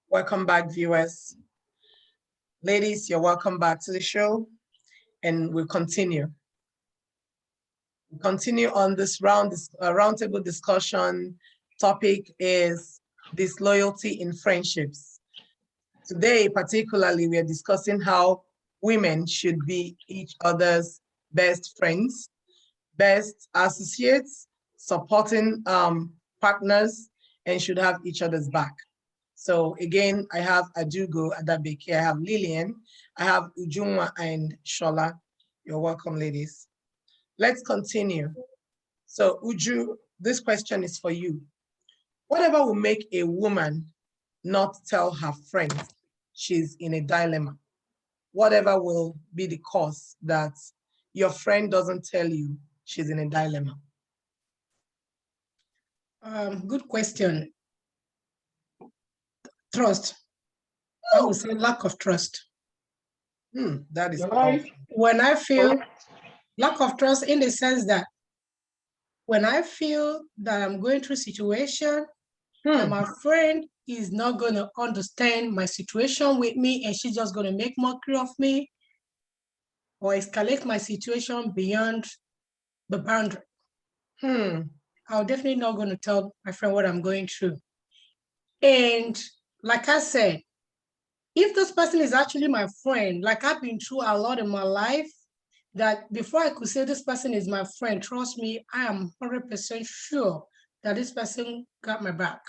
Welcome back, viewers. Ladies, you're welcome back to the show, and we'll continue. Continue on this roundtable discussion. Topic is disloyalty in friendships. Today, particularly, we are discussing how women should be each other's best friends, best associates, supporting partners, and should have each other's back. So again, I have Adugo, Adabeke, I have Lillian, I have Ujunwa and Shola. You're welcome, ladies. Let's continue. So Uju, this question is for you. Whatever will make a woman not tell her friends she's in a dilemma? Whatever will be the cause that your friend doesn't tell you she's in a dilemma? Good question. Trust. I would say lack of trust. That is when I feel lack of trust in the sense that when I feel that I'm going through a situation and my friend is not going to understand my situation with me and she's just going to make mockery of me or escalate my situation beyond the boundary. I'm definitely not going to tell my friend what I'm going through. And like I said, if this person is actually my friend, like I've been through a lot in my life, that before I could say this person is my friend, trust me, I am 100% sure that this person got my back.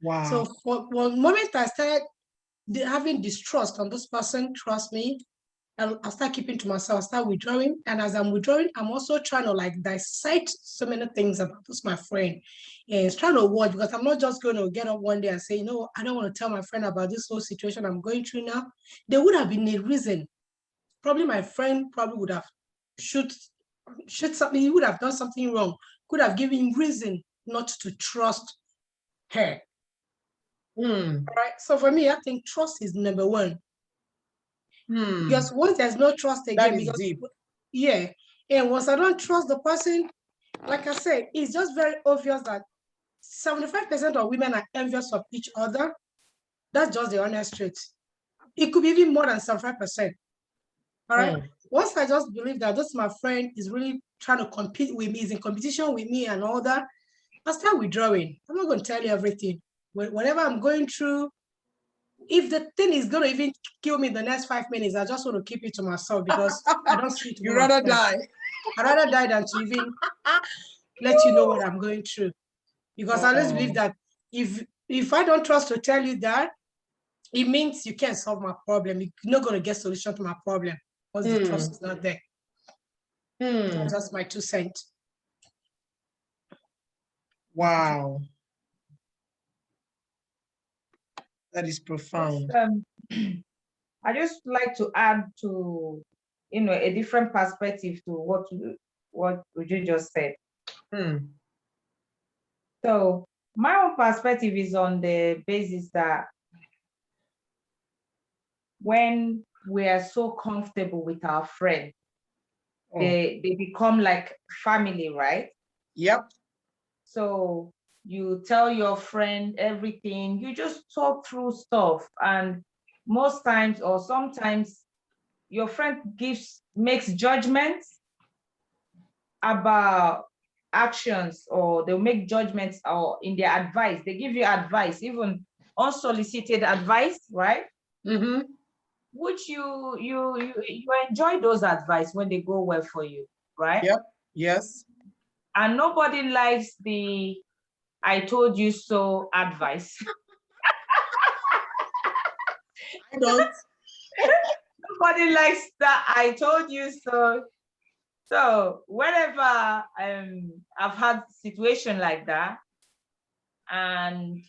Wow. So for one moment I started having distrust on this person, trust me, I start keeping to myself, I start withdrawing. And as I'm withdrawing, I'm also trying to like dissect so many things about this, my friend. And it's trying to watch, because I'm not just going to get up one day and say, I don't want to tell my friend about this whole situation I'm going through now. There would have been a reason. Probably my friend would have shoot something, he would have done something wrong, could have given him reason not to trust her. All right. So for me, I think trust is number one. Because once there's no trust again, because deep. Yeah. And once I don't trust the person, like I said, it's just very obvious that 75% of women are envious of each other. That's just the honest truth. It could be even more than 75%. All right. Once I just believe that this my friend is really trying to compete with me, is in competition with me and all that, I start withdrawing. I'm not going to tell you everything. Whatever I'm going through, if the thing is going to even kill me in the next 5 minutes, I just want to keep it to myself because I don't see it. You'd rather die. I'd rather die than to even let you know what I'm going through. Because I always believe that if I don't trust to tell you that, it means you can't solve my problem. You're not going to get solution to my problem because the trust is not there. That's just my 2 cents. Wow. That is profound. I just like to add to, a different perspective to what you just said. So my own perspective is on the basis that when we are so comfortable with our friends, they become like family, right? Yep. So you tell your friend everything, you just talk through stuff, and most times or sometimes your friend makes judgments about actions, or they'll make judgments or in their advice. They give you advice, even unsolicited advice, right? Which you enjoy those advice when they go well for you, right? Yep. Yes. And nobody likes the "I told you so" advice. I don't. Nobody likes that "I told you so." So whenever I've had situation like that, and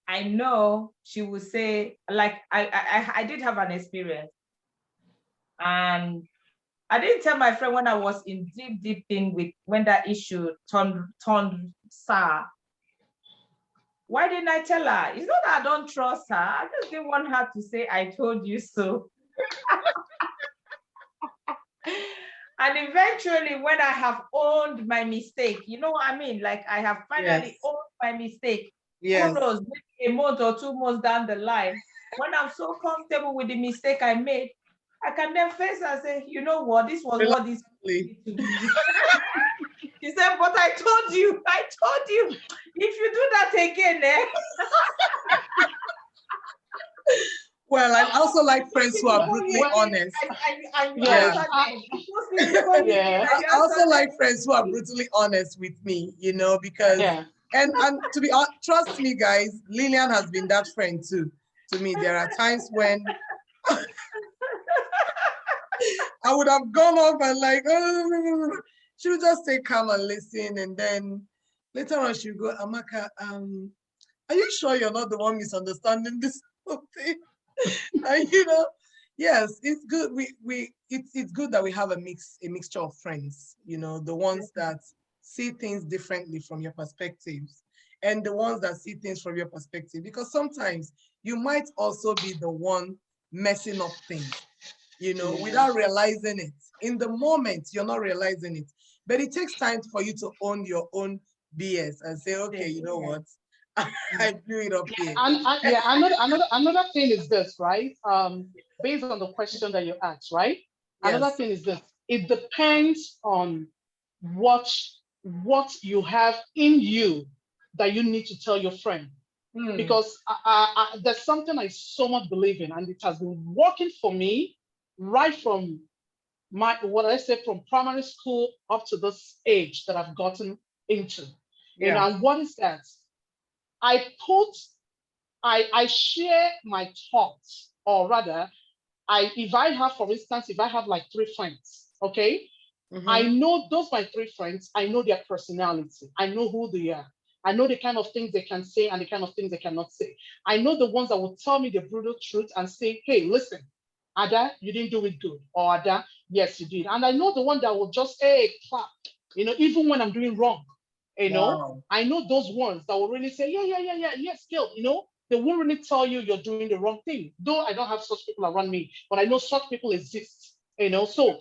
I know she will say, like, I did have an experience, and I didn't tell my friend when I was in deep thing with when that issue turned sour. Why didn't I tell her? It's not that I don't trust her. I just didn't want her to say "I told you so." And eventually, when I have owned my mistake, you know what I mean? Like I have finally owned my mistake. Yes. Who knows, maybe a month or 2 months down the line, when I'm so comfortable with the mistake I made, I can then face and say, you know what, this was what this did to me. He said, but I told you, if you do that again, Well, I also like friends who are brutally honest. I also like friends who are brutally honest with me, you know, because, and to be honest, trust me, guys, Lillian has been that friend too. To me, there are times when I would have gone off and like, oh, she would just stay calm and listen. And then later on, she'll go, Amaka, are you sure you're not the one misunderstanding this whole thing? And you know, yes, it's good. It's good that we have a mixture of friends, you know, the ones that see things differently from your perspectives and the ones that see things from your perspective, because sometimes you might also be the one messing up things, you know, without realizing it. In the moment, you're not realizing it, but it takes time for you to own your own BS and say, okay, you know what? I blew it up here. Another thing is this, right? Based on the question that you asked, right? Yes. Another thing is this. It depends on what you have in you that you need to tell your friend. Because there's something I so much believe in, and it has been working for me right from from primary school up to this age that I've gotten into. You know, and what is that? I share my thoughts, or rather, if I have, for instance, if I have like 3 friends, okay, I know those my 3 friends, I know their personality, I know who they are, I know the kind of things they can say and the kind of things they cannot say. I know the ones that will tell me the brutal truth and say, hey, listen, Ada, you didn't do it good, or Ada, yes, you did. And I know the one that will just, hey, clap, you know, even when I'm doing wrong. You know, I know those ones that will really say, yes, girl, you know, they won't really tell you you're doing the wrong thing. Though I don't have such people around me, but I know such people exist, you know. So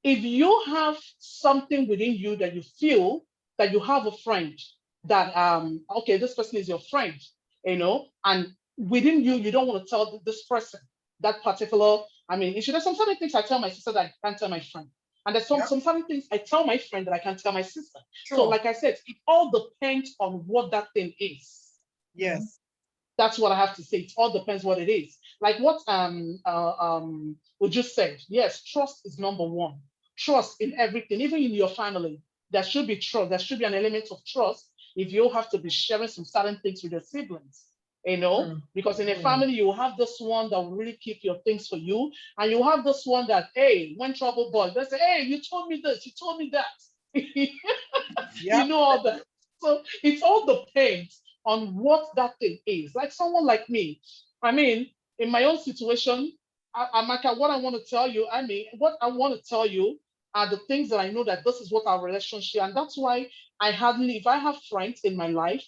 if you have something within you that you feel that you have a friend that, okay, this person is your friend, you know, and within you, you don't want to tell this person that particular, I mean, there's some certain things I tell my sister that I can't tell my friend. And there's some certain things I tell my friend that I can't tell my sister. Sure. So like I said, it all depends on what that thing is. Yes. That's what I have to say. It all depends what it is. Like what we just said. Yes, trust is number one. Trust in everything, even in your family. There should be trust. There should be an element of trust if you have to be sharing some certain things with your siblings. You know, because in a family, you have this one that will really keep your things for you. And you have this one that, hey, when trouble boils, they say, hey, you told me this, you told me that. You know all that. So it all depends on what that thing is. Like someone like me, I mean, in my own situation, Amaka, what I want to tell you, are the things that I know that this is what our relationship, and that's why if I have friends in my life,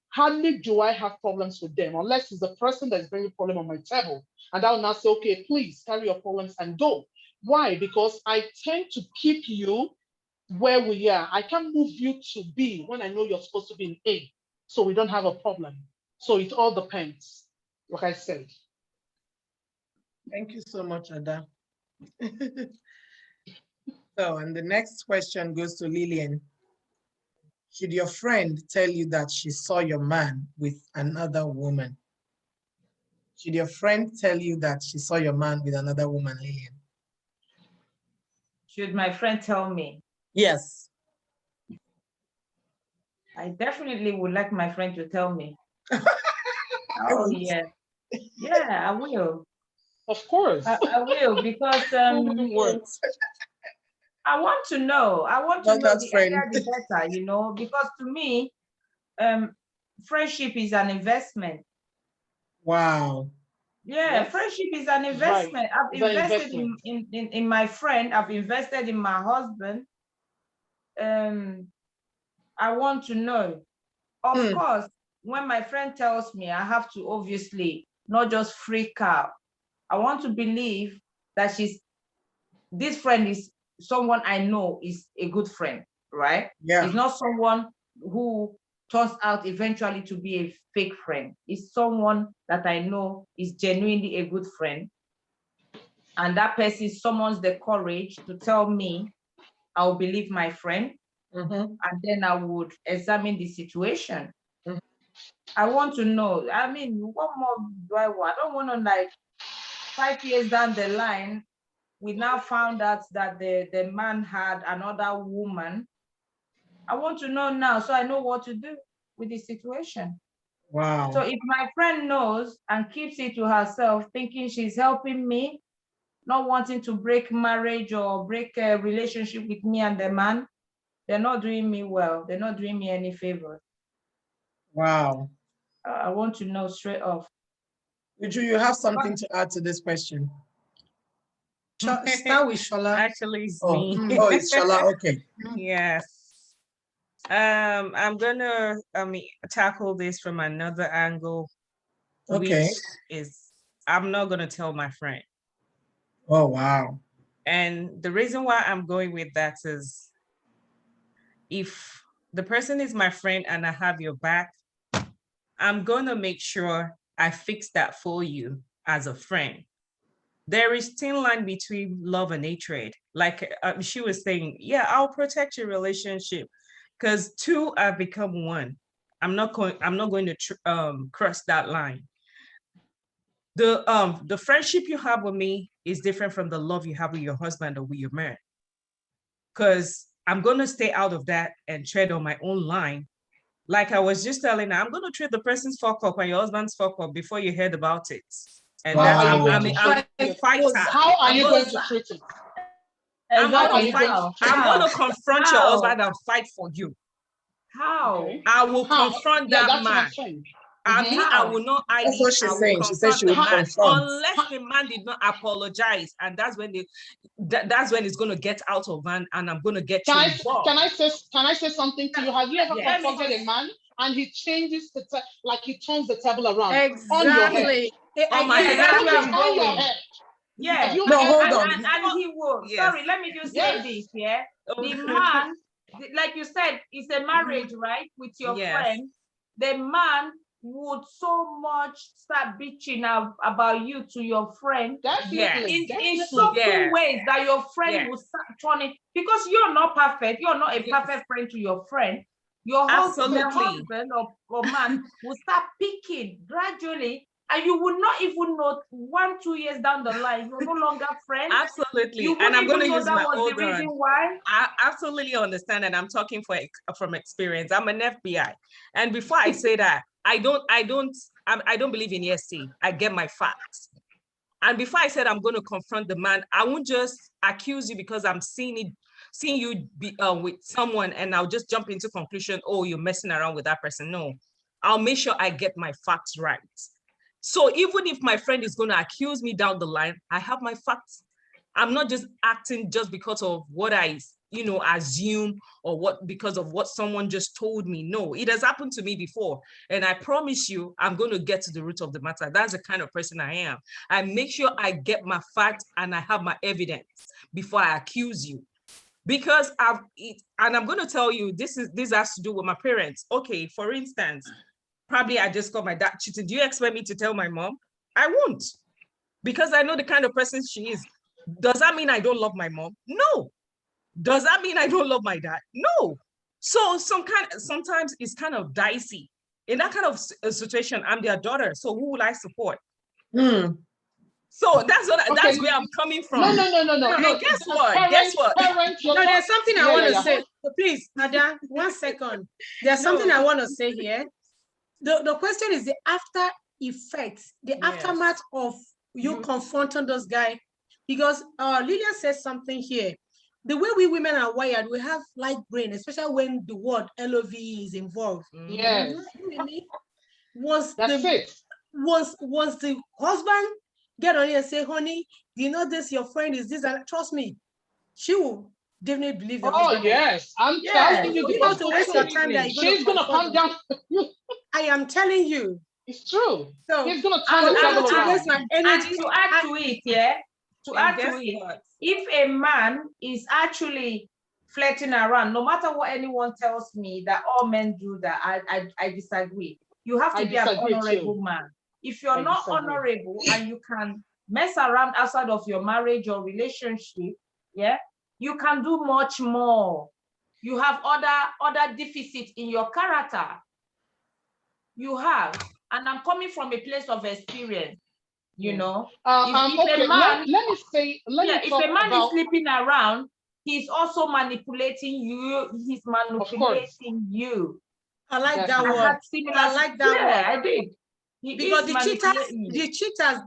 hardly do I have problems with them, unless it's the person that's bringing problem on my table. And I will now say, okay, please carry your problems and go. Why? Because I tend to keep you where we are. I can't move you to B when I know you're supposed to be in A, so we don't have a problem. So it all depends, like I said. Thank you so much, Ada. So, and the next question goes to Lillian. Should your friend tell you that she saw your man with another woman? Should your friend tell you that she saw your man with another woman, Lillian? Should my friend tell me? Yes. I definitely would like my friend to tell me. Oh, yeah. Yeah, I will. Of course. I will, because I want to know. I want to know the earlier the better, you know, because to me, friendship is an investment. Wow. Yeah, yes. Friendship is an investment. Right. I've invested in my friend. I've invested in my husband. I want to know. Of course, when my friend tells me, I have to obviously not just freak out. I want to believe that this friend is someone I know is a good friend, right? Yeah. It's not someone who turns out eventually to be a fake friend. It's someone that I know is genuinely a good friend. And that person summons the courage to tell me, I'll believe my friend. And then I would examine the situation. I want to know, I mean, what more do I want? I don't want to, like, 5 years down the line, we now found out that the man had another woman. I want to know now so I know what to do with the situation. Wow. So if my friend knows and keeps it to herself, thinking she's helping me, not wanting to break marriage or break a relationship with me and the man, they're not doing me well. They're not doing me any favor. Wow. I want to know straight off. Uju, you have something to add to this question? Start with Shola. Actually, it's Oh, me. oh, it's Shola. Okay. Yes. I'm gonna tackle this from another angle, Okay. which is I'm not gonna tell my friend. Oh, wow. And the reason why I'm going with that is if the person is my friend and I have your back, I'm gonna make sure I fix that for you as a friend. There is thin line between love and hatred. Like she was saying, yeah, I'll protect your relationship because two have become one. I'm not going to cross that line. The friendship you have with me is different from the love you have with your husband or with your man. Because I'm going to stay out of that and tread on my own line. Like I was just telling her, I'm going to treat the person's fuck up and your husband's fuck up before you heard about it. And Wow. I'm a fighter. How are you going to treat it? I'm Exactly. going to confront your husband and fight for you. How? Okay. I will confront Yeah, that that's man. I will not hide That's what it. she's I will saying. She said confront she the would man confront. unless the man did not apologize, and that's when that's when it's going to get out of hand, and I'm going to get you involved. Can I say something to you? Have you ever Yes. confronted a man and he changes like he turns the table around Exactly. on your head? On my head. That's where I'm On your going. head. Yeah. Have you No, hold ever- on. And he will. Yes. Sorry, let me just say this. Yeah. The man, like you said, it's a marriage, right? With your Yes. friend. The man would so much start bitching about you to your friend. Definitely. In subtle ways that your friend will start turning, because you're not perfect. You're not a perfect friend to your friend. Your husband or man will start picking gradually, and you will not even know 1-2 years down the line, you're no longer friends. Absolutely. You And I'm going to know use that my was the reason why. I absolutely understand, and I'm talking from experience. I'm an FBI, and before I say that, I don't believe in ESC. I get my facts. And before I said I'm going to confront the man, I won't just accuse you because I'm seeing you be with someone, and I'll just jump into conclusion. Oh, you're messing around with that person. No, I'll make sure I get my facts right. So even if my friend is going to accuse me down the line, I have my facts. I'm not just acting just because of what I, assume or because of what someone just told me. No, it has happened to me before. And I promise you, I'm going to get to the root of the matter. That's the kind of person I am. I make sure I get my facts and I have my evidence before I accuse you. Because I'm going to tell you, this has to do with my parents. Okay, for instance, probably I just got my dad cheating. Do you expect me to tell my mom? I won't, because I know the kind of person she is. Does that mean I don't love my mom? No. Does that mean I don't love my dad? No. So sometimes it's kind of dicey. In that kind of situation, I'm their daughter. So who will I support? So that's where I'm coming from. No. Guess what? No, there's something I want to say. So please, Nadia, 1 second. There's something I want to say here. The question is the after effects, the aftermath of you confronting those guys. Because Lillian says something here. The way we women are wired, we have light brain, especially when the word LOV is involved. Yes. Was the husband get on here and say, honey, do you know this? Your friend is this, and trust me, she will definitely believe your husband. Yes, I'm telling you, you don't have to waste your time that she's gonna come down. I am telling you. It's true. So he's gonna turn the table around. waste my energy. And to add to it, if a man is actually flirting around. No matter what anyone tells me that all men do that, I disagree. You have to be an honorable man. If you're not honorable and you can mess around outside of your marriage or relationship, yeah, you can do much more. You have other deficits in your character. You have, and I'm coming from a place of experience. You know, if a man, if a man is sleeping around, he's also manipulating you. He's manipulating you. I like that word. I like that word. I did. Because the cheaters,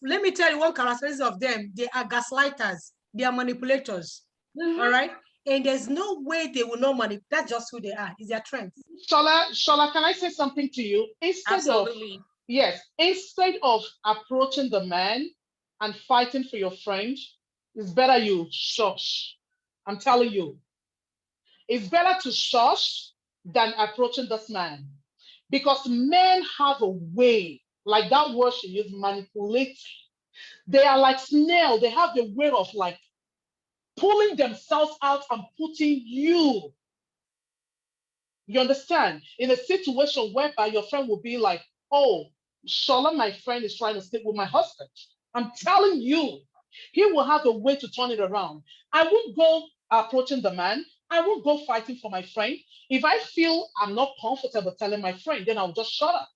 let me tell you one characteristic of them. They are gaslighters. They are manipulators. All right. And there's no way they will not manipulate. That's just who they are. It's their trend. Shola, can I say something to you? Absolutely. Instead of approaching the man and fighting for your friend, it's better you shush. I'm telling you. It's better to shush than approaching this man. Because men have a way, like that word she used, manipulate. They are like snails. They have the way of like pulling themselves out and putting you. You understand? In a situation whereby your friend will be like, oh, Shola, my friend is trying to sleep with my husband. I'm telling you, he will have a way to turn it around. I won't go approaching the man. I won't go fighting for my friend. If I feel I'm not comfortable telling my friend, then I'll just shut up.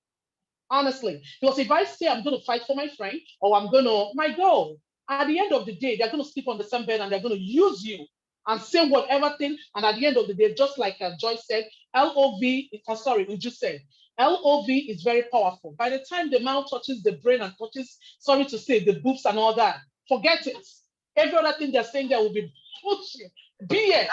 Honestly. Because if I say I'm going to fight for my friend, or I'm going to, my goal, at the end of the day, they're going to sleep on the same bed and they're going to use you and say whatever thing. And at the end of the day, just like Joyce said, Uju said, LOV is very powerful. By the time the mouth touches the brain and touches, sorry to say, the boobs and all that, forget it. Every other thing they're saying there will be bullshit, BS.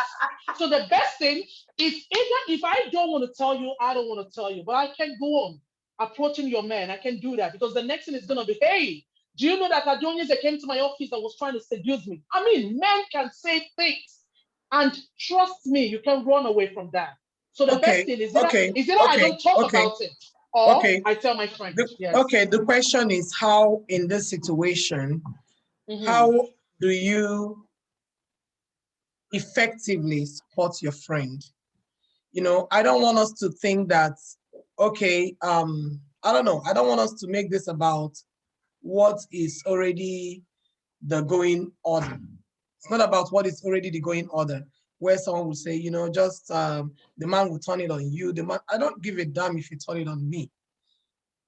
So the best thing is, if I don't want to tell you, I don't want to tell you, but I can go on approaching your man. I can do that because the next thing is going to be, hey, do you know that Adonis came to my office and was trying to seduce me? I mean, men can say things, and trust me, you can run away from that. So the best thing is that I don't talk about it, or I tell my friend. Okay, the question is how in this situation, how do you effectively support your friend? You know, I don't want us to think that, okay, I don't know. I don't want us to make this about what is already the going order. It's not about what is already the going order, where someone would say, you know, just the man will turn it on you. The man, I don't give a damn if you turn it on me.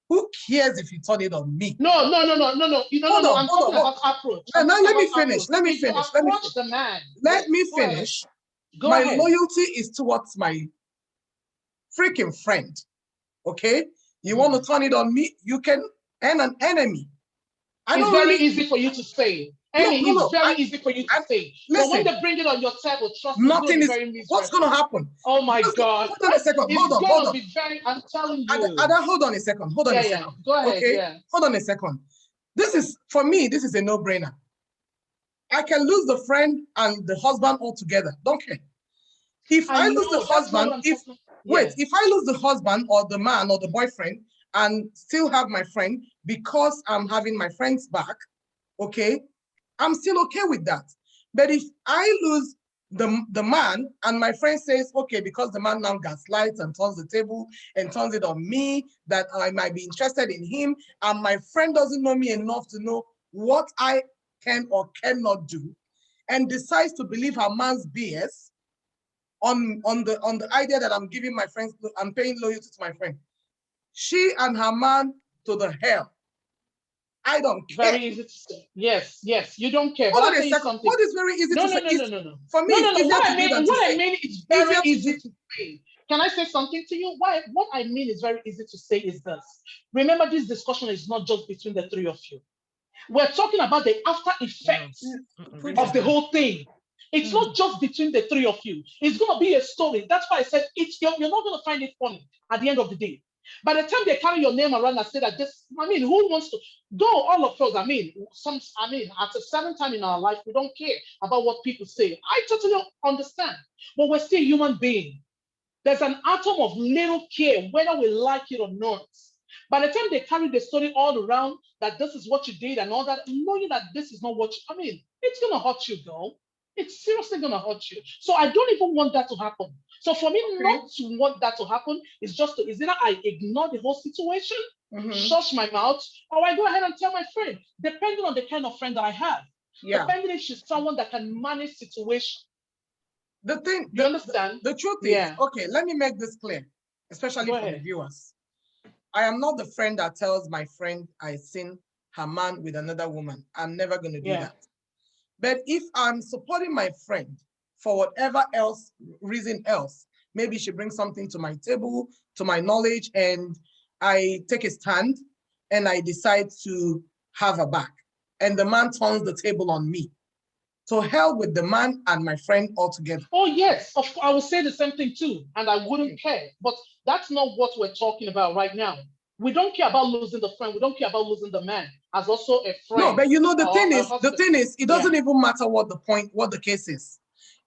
Who cares if you turn it on me? No. I'm talking about approach. Now let me finish. Let me finish. Let me finish. My loyalty is towards my freaking friend. Okay? You want to turn it on me? You can earn an enemy. It's very easy for you to say. It's very easy for you to say. Listen, but when they bring it on your table, trust me, nothing is. What's going to happen? Oh my God! Hold on a second. Hold on. I'm telling you. Ada, hold on a second. Hold on a second. Go ahead. Okay. Yeah. Hold on a second. This is, for me, this is a no-brainer. I can lose the friend and the husband altogether. Don't care. If I lose the husband, if I lose the husband or the man or the boyfriend and still have my friend because I'm having my friend's back, okay, I'm still okay with that. But if I lose the man and my friend says, okay, because the man now gaslights and turns the table and turns it on me, that I might be interested in him, and my friend doesn't know me enough to know what I can or cannot do, and decides to believe her man's BS on the idea that I'm giving my friends, I'm paying loyalty to my friend. She and her man to the hell. I don't care. Very easy to say. Yes, you don't care. Hold on a second. What is very easy to say? No. For me, What I mean is very easy to say. Can I say something to you? What I mean is very easy to say is this. Remember, this discussion is not just between the three of you. We're talking about the after effects of the whole thing. It's not just between the three of you. It's going to be a story. That's why I said you're not going to find it funny at the end of the day. By the time they carry your name around and say that this, who wants to, though all of us, at a certain time in our life, we don't care about what people say. I totally understand, but we're still human beings. There's an atom of little care, whether we like it or not. By the time they carry the story all around that this is what you did and all that, knowing that this is not what it's going to hurt you, though. it's seriously going to hurt you. So I don't even want that to happen. So for me not to want that to happen is just to, is either I ignore the whole situation, shush my mouth, or I go ahead and tell my friend, depending on the kind of friend that I have. Yeah. Depending if she's someone that can manage situation. The thing, You understand? The truth is, okay, let me make this clear, especially for the viewers. I am not the friend that tells my friend I seen her man with another woman. I'm never going to do that. But if I'm supporting my friend for whatever else reason else, maybe she brings something to my table, to my knowledge, and I take a stand and I decide to have her back, and the man turns the table on me. So hell with the man and my friend altogether. Oh yes, I would say the same thing too, and I wouldn't care. But that's not what we're talking about right now. We don't care about losing the friend. We don't care about losing the man as also a friend. No, but you know the thing is, it doesn't even matter what the case is.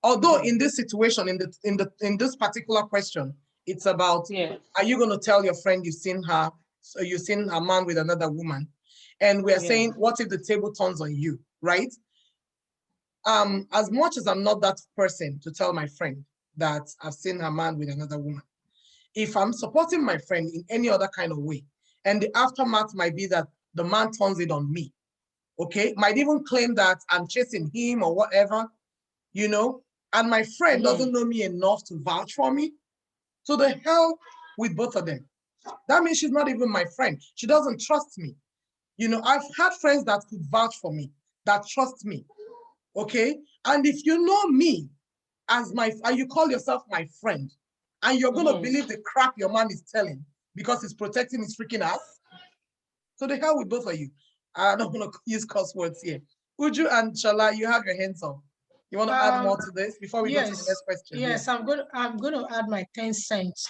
Although in this situation, in this particular question, it's about are you going to tell your friend you've seen her, so you've seen a man with another woman, and we're saying what if the table turns on you, right? As much as I'm not that person to tell my friend that I've seen a man with another woman, if I'm supporting my friend in any other kind of way, and the aftermath might be that the man turns it on me, okay, might even claim that I'm chasing him or whatever, you know, and my friend doesn't know me enough to vouch for me, so the hell with both of them. That means she's not even my friend. She doesn't trust me. You know, I've had friends that could vouch for me, that trust me, okay? And if you know me as and you call yourself my friend, and you're going to believe the crap your man is telling because he's protecting his freaking ass, so the hell with both of you. I'm not going to use curse words here. Uju and Shala, you have your hands up. You want to add more to this before we go to the next question? Yes, I'm going to add my 10 cents.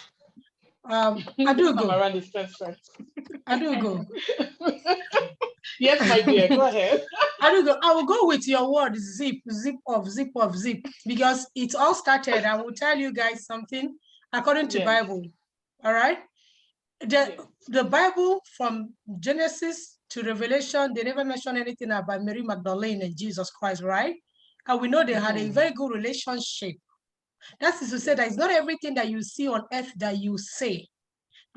I do go. Around this 10 cents. I do go. Yes, my dear, go ahead. I do go. I will go with your word, zip, because it all started. I will tell you guys something according to Bible. All right. The Bible from Genesis to Revelation, they never mention anything about Mary Magdalene and Jesus Christ, right? And we know they had a very good relationship. That is to say that it's not everything that you see on earth that you say.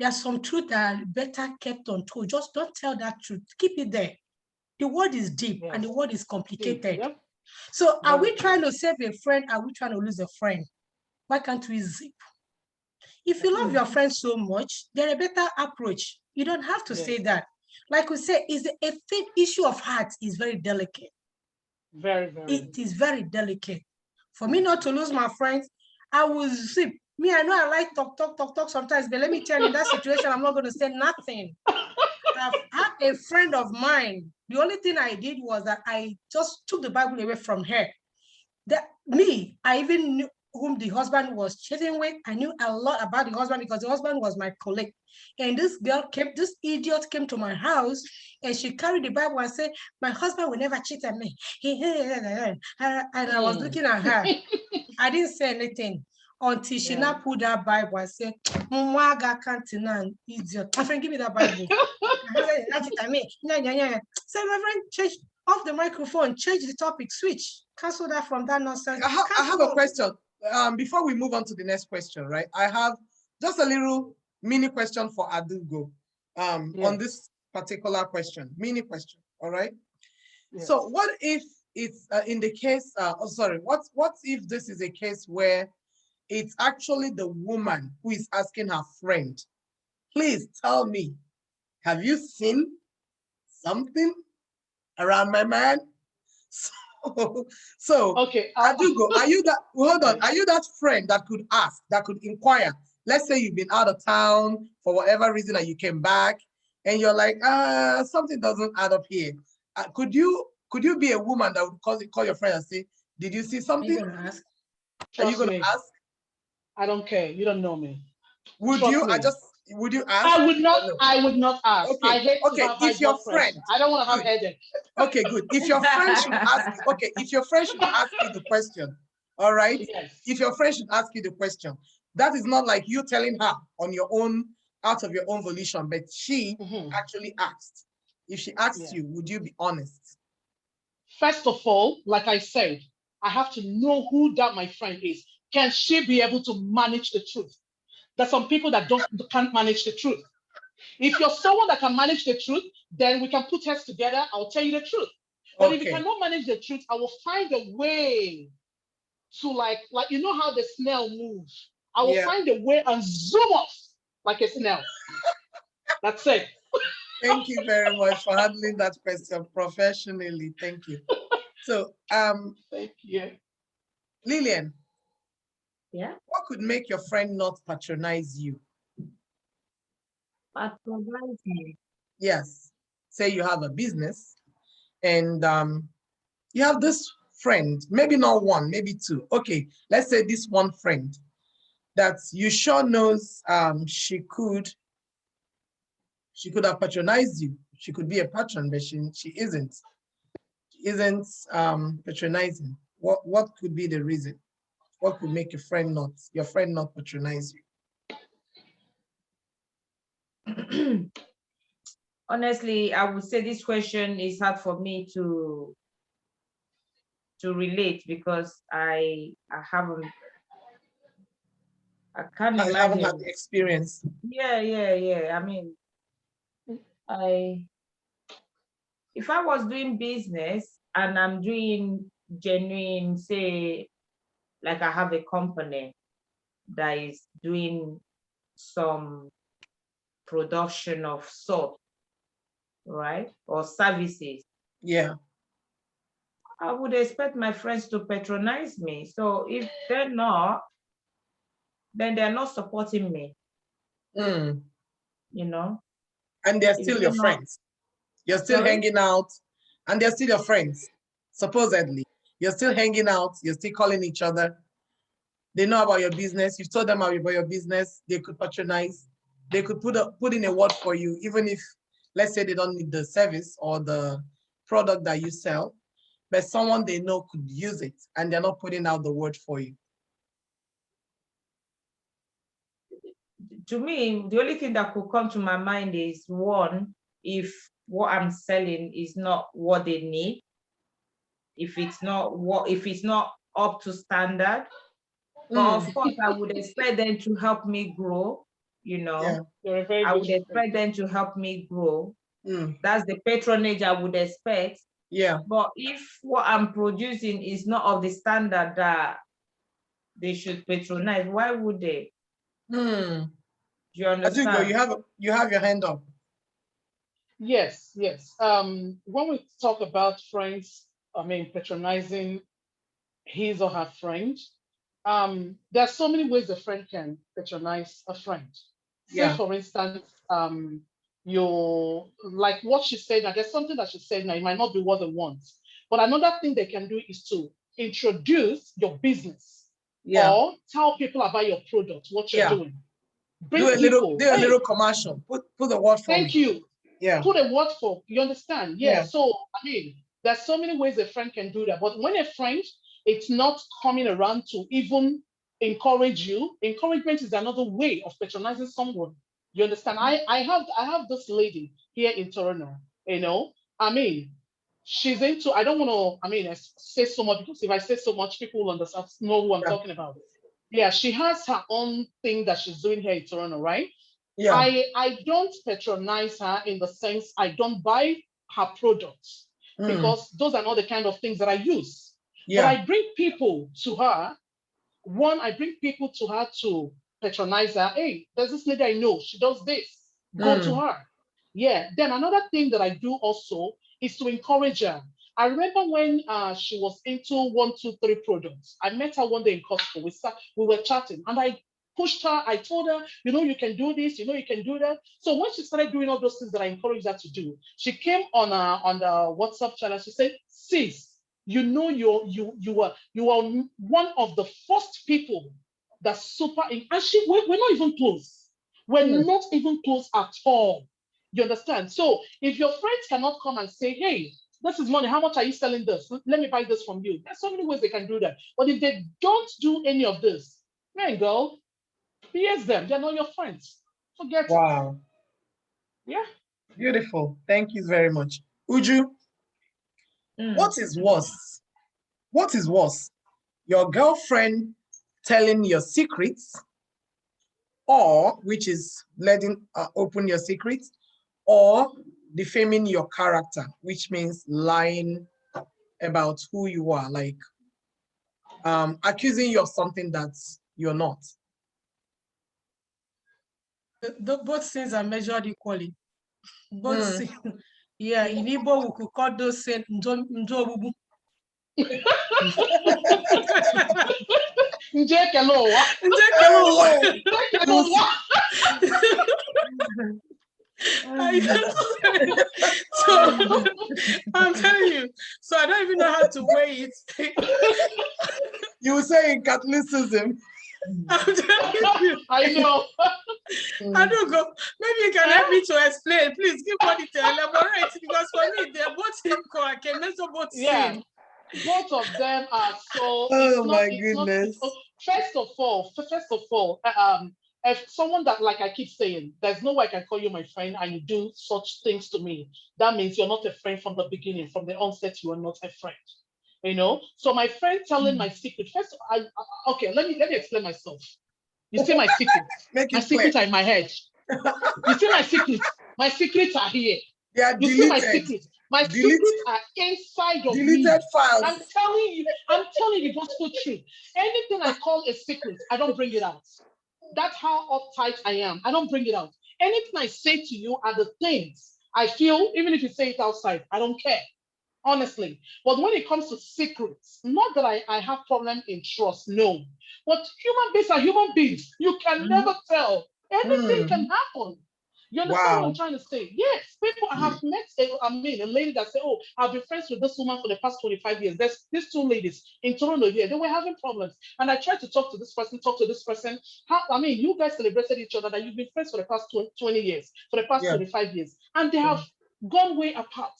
There's some truth that are better kept untold. Just don't tell that truth. Keep it there. The word is deep and the word is complicated. So are we trying to save a friend? Are we trying to lose a friend? Why can't we zip? If you love your friend so much, there's a better approach. You don't have to say that. Like we say, a issue of heart is very delicate. Very, very. It is very delicate. For me not to lose my friends, I will zip. Me, I know I like talk sometimes, but let me tell you, in that situation, I'm not going to say nothing. I've had a friend of mine. The only thing I did was that I just took the Bible away from her. I even knew whom the husband was cheating with. I knew a lot about the husband because the husband was my colleague. And this idiot came to my house and she carried the Bible and said, my husband will never cheat on me. And I was looking at her. I didn't say anything until she now pulled that Bible and said, idiot. My friend, give me that Bible. So my friend, change off the microphone, change the topic, switch, cancel that from that nonsense. I have a question. Before we move on to the next question, right? I have just a little mini question for Adugo on this particular question. Mini question, all right? Yes. So what if it's in the case, what if this is a case where it's actually the woman who is asking her friend, please tell me, have you seen something around my man? So okay, Adugo, are you that, hold on, are you that friend that could ask, that could inquire? Let's say you've been out of town for whatever reason and you came back and you're like, something doesn't add up here. Could you be a woman that would call your friend and say, did you see something? Are you gonna ask? Are you gonna ask? I don't care. You don't know me. Would you? Would you ask? I would not. No? I would not ask. Okay. I hate to have if your friend, I don't want to have headache. Okay, good. If your friend should ask, if your friend should ask you the question, all right. Yes. If your friend should ask you the question, that is not like you telling her on your own, out of your own volition, but she actually asked. If she asked you, would you be honest? First of all, like I said, I have to know who that my friend is. Can she be able to manage the truth? There's some people that can't manage the truth. If you're someone that can manage the truth, then we can put heads together. I'll tell you the truth. But if you cannot manage the truth, I will find a way to like you know how the snail moves. I will find a way and zoom off like a snail. That's it. Thank you very much for handling that question professionally. Thank you. So, thank you. Lillian. Yeah. What could make your friend not patronize you? Patronize me. Yes. Say you have a business and you have this friend, maybe not one, maybe two. Okay, let's say this one friend that you sure knows she could have patronized you. She could be a patron, but she isn't. She isn't patronizing. What could be the reason? What could make your friend not patronize you? Honestly, I would say this question is hard for me to relate because I can't imagine. I haven't had the experience. Yeah. I mean, if I was doing business and I'm doing genuine, say, like I have a company that is doing some production of soap, right? Or services. Yeah. I would expect my friends to patronize me. So if they're not, then they're not supporting me. Mm. You know? And they're still your friends. You're still hanging out, and they're still your friends, supposedly. You're still hanging out, you're still calling each other. They know about your business. You've told them about your business. They could patronize. They could put in a word for you, even if, let's say, they don't need the service or the product that you sell, but someone they know could use it, and they're not putting out the word for you. To me, the only thing that could come to my mind is, one, if what I'm selling is not what they need, if it's not up to standard. But of course, I would expect them to help me grow, you know. Yeah. I would expect them to help me grow. That's the patronage I would expect. Yeah. But if what I'm producing is not of the standard that they should patronize, why would they? Do you understand? Azugo, you have your hand up. Yes. When we talk about friends, patronizing his or her friend, there are so many ways a friend can patronize a friend. Say, for instance, you like what she said. Now, there's something that she said now, it might not be what they want. But another thing they can do is to introduce your business or tell people about your product, what you're doing. Do a little commercial. Put the word for me. Thank you. Yeah. Put a word for, you understand? Yeah. So, there's so many ways a friend can do that. But when a friend, it's not coming around to even encourage you. Encouragement is another way of patronizing someone. You understand? I have this lady here in Toronto, she's into, I don't want to, say so much, because if I say so much, people will understand, know who I'm talking about. Yeah, she has her own thing that she's doing here in Toronto, right? Yeah. I don't patronize her in the sense I don't buy her products because those are not the kind of things that I use. Yeah. But I bring people to her. One, I bring people to her to patronize her. Hey, there's this lady I know, she does this. Go to her. Yeah. Then another thing that I do also is to encourage her. I remember when she was into 1, 2, 3 products. I met her one day in Costco. We were chatting, and I pushed her. I told her, you can do this, you can do that. So when she started doing all those things that I encouraged her to do, she came on the WhatsApp channel. She said, sis, you are one of the first people that super, and we're not even close. We're not even close at all. You understand? So if your friends cannot come and say, hey, this is money, how much are you selling this? Let me buy this from you. There's so many ways they can do that. But if they don't do any of this, man, girl, yes, them. They're not your friends. Forget Wow. it. Yeah. Beautiful. Thank you very much. Uju, what is worse? What is worse? your girlfriend telling your secrets, or which is letting open your secrets, or defaming your character, which means lying about who you are, like accusing you of something that you're not. Both sins are measured equally. Both sins. Yeah, in Igbo, we could call those sins njobubu. So I'm telling you, so I don't even know how to weigh it. You say in Catholicism. I'm telling you. I know. I don't go. Maybe you can help me to explain. Please give money to elaborate, because for me, they're both equal. I can measure both same. Both of them are so. Oh my goodness. First of all, if someone that, like I keep saying, there's no way I can call you my friend and you do such things to me, that means you're not a friend from the beginning. From the onset, you are not a friend. You know. So my friend telling my secret. First, okay. Let me explain myself. You see my secrets. My secrets are in my head. You see my secrets. My secrets are here. They are you deleted. See my secrets. My secrets are inside of deleted me. files. I'm telling you the gospel truth. Anything I call a secret, I don't bring it out. That's how uptight I am. I don't bring it out. Anything I say to you are the things I feel, even if you say it outside, I don't care. Honestly. But when it comes to secrets, not that I have problem in trust, no. But human beings are human beings. You can never tell. Anything can happen. You understand what I'm trying to say? Yes, people, I have met a lady that said, oh, I've been friends with this woman for the past 25 years. There's these two ladies in Toronto here. They were having problems. And I tried to talk to this person. You guys celebrated each other, that you've been friends for the past 20 years, for the past 25 years. And they have gone way apart.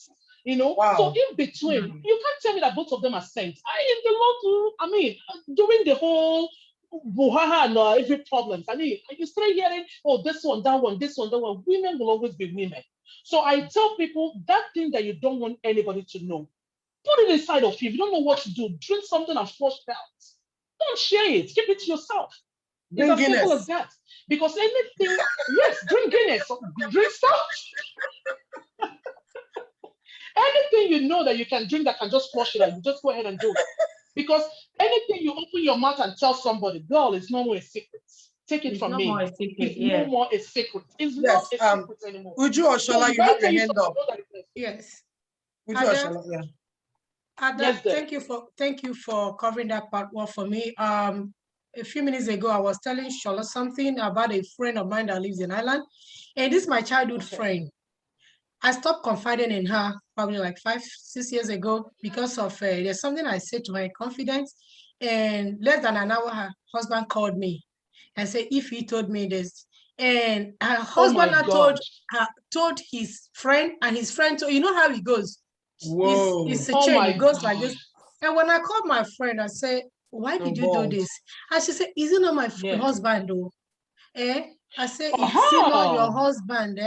You know, so in between, you can't tell me that both of them are saints. During the whole every problems. You start hearing, oh, this one, that one, this one, that one. Women will always be women. So I tell people that thing that you don't want anybody to know, put it inside of you. If you don't know what to do, drink something and flush it out. Don't share it. Keep it to yourself. It's as simple as that. Because anything, yes, drink Guinness, drink stuff. Anything you know that you can drink that can just flush it out, you just go ahead and do it. Because anything you open your mouth and tell somebody, girl, it's no more a secret. Take it from me. It's no more a secret. It's not a secret anymore. Uju or Shola, you have your hand up. Yes. Uju or Shola, yeah. Ada, thank you for covering that part well for me. A few minutes ago, I was telling Shola something about a friend of mine that lives in Ireland, and this is my childhood friend. I stopped confiding in her probably like 5-6 years ago because of there's something I said to her in confidence, and less than an hour, her husband called me and said, if he told me this, and her husband told his friend, and his friend told, you know how it goes. Whoa. It's a chain, it goes like this. And when I called my friend, I said, why did you do this? And she said, is it not my husband though? I said, is it not your husband?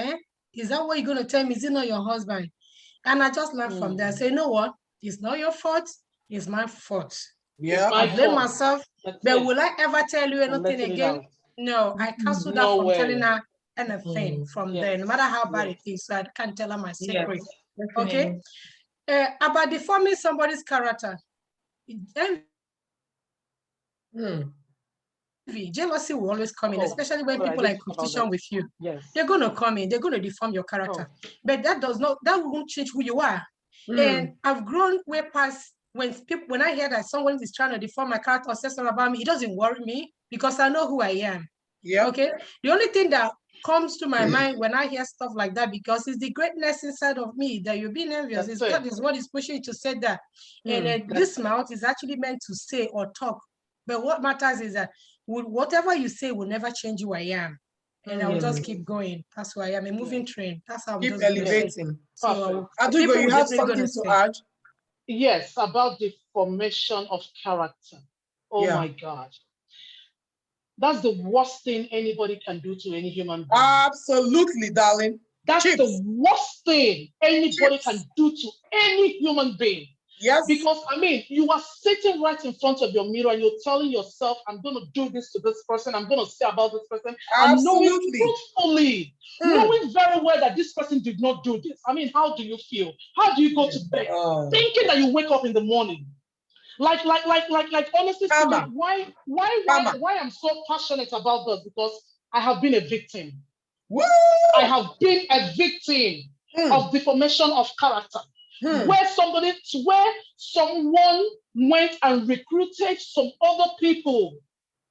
Is that what you're going to tell me? Is it not your husband? And I just learned from there. I say, you know what? It's not your fault. It's my fault. Yeah. I blame myself. But will I ever tell you anything again? No, I cancel that from telling her anything from there, no matter how bad it is. So I can't tell her my secret. Okay? About deforming somebody's character. Jealousy will always come in, especially when people are in competition with you. They're going to come in, they're going to deform your character. But that won't change who you are. And I've grown way past when I hear that someone is trying to deform my character or say something about me, it doesn't worry me because I know who I am. Yeah. Okay. The only thing that comes to my mind when I hear stuff like that, because it's the greatness inside of me that you're being envious. That is what is pushing you to say that. And this mouth is actually meant to say or talk. But what matters is that whatever you say will never change who I am. And I will just keep going. That's who I am, a moving train. That's how I'm keep just elevating. So Adugo, you have something to add? Yes, about the formation of character. Oh my God. That's the worst thing anybody can do to any human being. Absolutely, darling. That's the worst thing anybody can do to any human being. Yes. Because, I mean, you are sitting right in front of your mirror and you're telling yourself, I'm going to do this to this person. I'm going to say about this person. And knowing truthfully, knowing very well that this person did not do this. I mean, how do you feel? How do you go to bed? Thinking that you wake up in the morning. Like honestly speaking, why I'm so passionate about this? Because I have been a victim. Woo! I have been a victim of deformation of character. Where someone went and recruited some other people.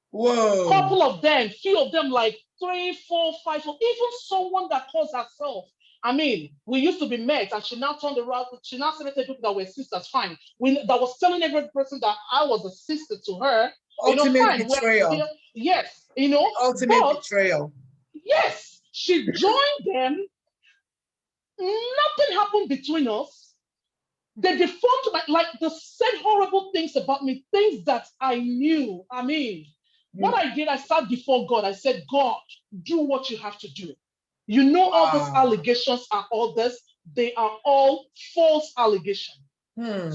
Whoa. Couple of them, few of them, like 3, 4, 5, or even someone that calls herself. I mean, we used to be mates, and she now turned around. She now celebrated people that were sisters. Fine. That was telling every person that I was a sister to her. Ultimate betrayal. Yes, Ultimate betrayal. Yes, she joined them. Nothing happened between us. They deformed they said horrible things about me, things that I knew. I mean, what I did, I sat before God. I said, God, do what you have to do. You know, all these allegations are all this. They are all false allegations.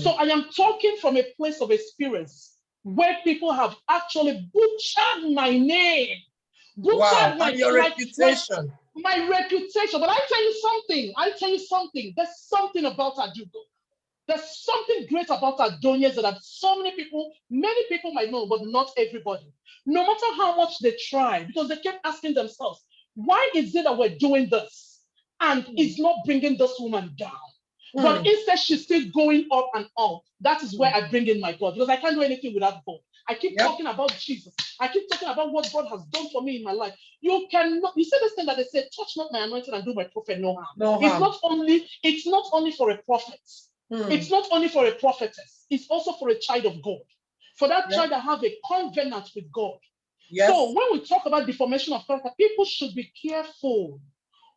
So I am talking from a place of experience where people have actually butchered my name. Butchered your reputation. My reputation. But I tell you something. There's something about Adugo. There's something great about Adonias that many people might know, but not everybody. No matter how much they try, because they kept asking themselves, why is it that we're doing this? And it's not bringing this woman down. But instead, she's still going up and up. That is where I bring in my God, because I can't do anything without God. I keep talking about Jesus. I keep talking about what God has done for me in my life. You see this thing that they say, touch not my anointing and do my prophet no harm. It's not only for a prophet. It's not only for a prophetess. It's also for a child of God. For that child that have a covenant with God. Yes. So when we talk about deformation of character, people should be careful.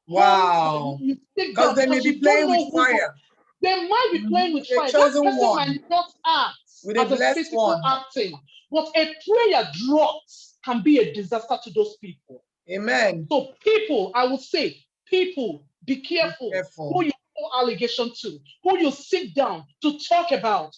Wow. Because they may be playing with fire. They might be playing with fire. That person might not act as a physical acting. But a prayer dropped can be a disaster to those people. Amen. So people, I would say, people, be careful who you allegation to, who you sit down to talk about.